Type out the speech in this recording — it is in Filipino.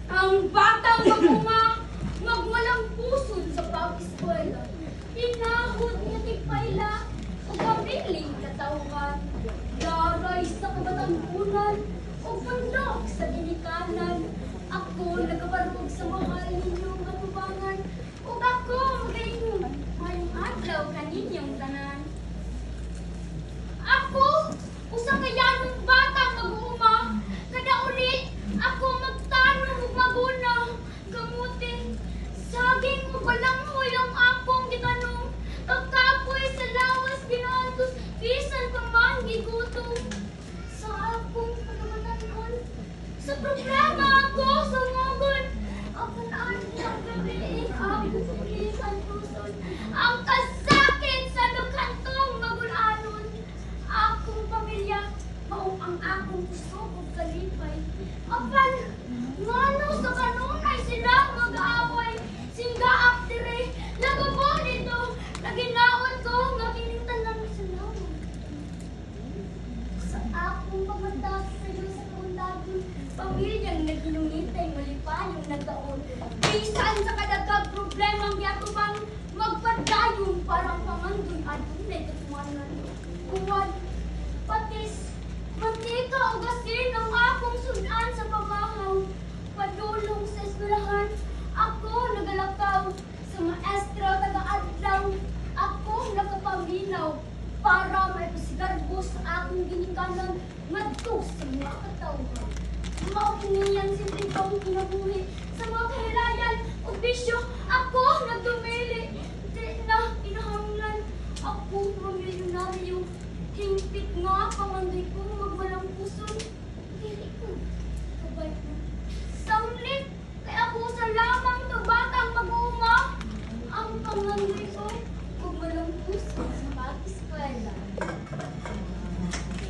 Ang batang magunga, magwalang pusod sa pag-eskwela. Inahod niya tigpayla, o kamiling katawhan. Daray sa kabatampunan, o pandok sa ginikanan. Ako nagabarog sa mahal ninyong katubangan, o ako magayon, mayong adlaw kaninyong tanan. Ako, usang kayanong batang mag-uuma, kada uli, ako magtanong ug maguna, gamutin, saging mo balanghoy ang akong gitanong, kakapoy sa lawas ginantos, bisan pa man gigutom. Sa akong pagkamatanon, sa problema ako sa ngogon, apan-an ang gabi, ang bukisan puson, ang kasakit sa dukhantong magulanon. Akong pamilya, maong ang akong gusto kong kalipay. Apan, ngano sa kanunay sila mag-aaway, singgaak dire, lagabo nito, naginaon ko, nga kinintanan sa lawan. Sa akong pamanda sa Diyos sa kaundagon, pamilyang naginungitay, malipayong nagdaon. Bisan sa kadagag problemang yatubang, magpadayon parang pamandoy adunay katumanan. Uwan, patis, mantika o gasin ang akong sunan sa pamahaw.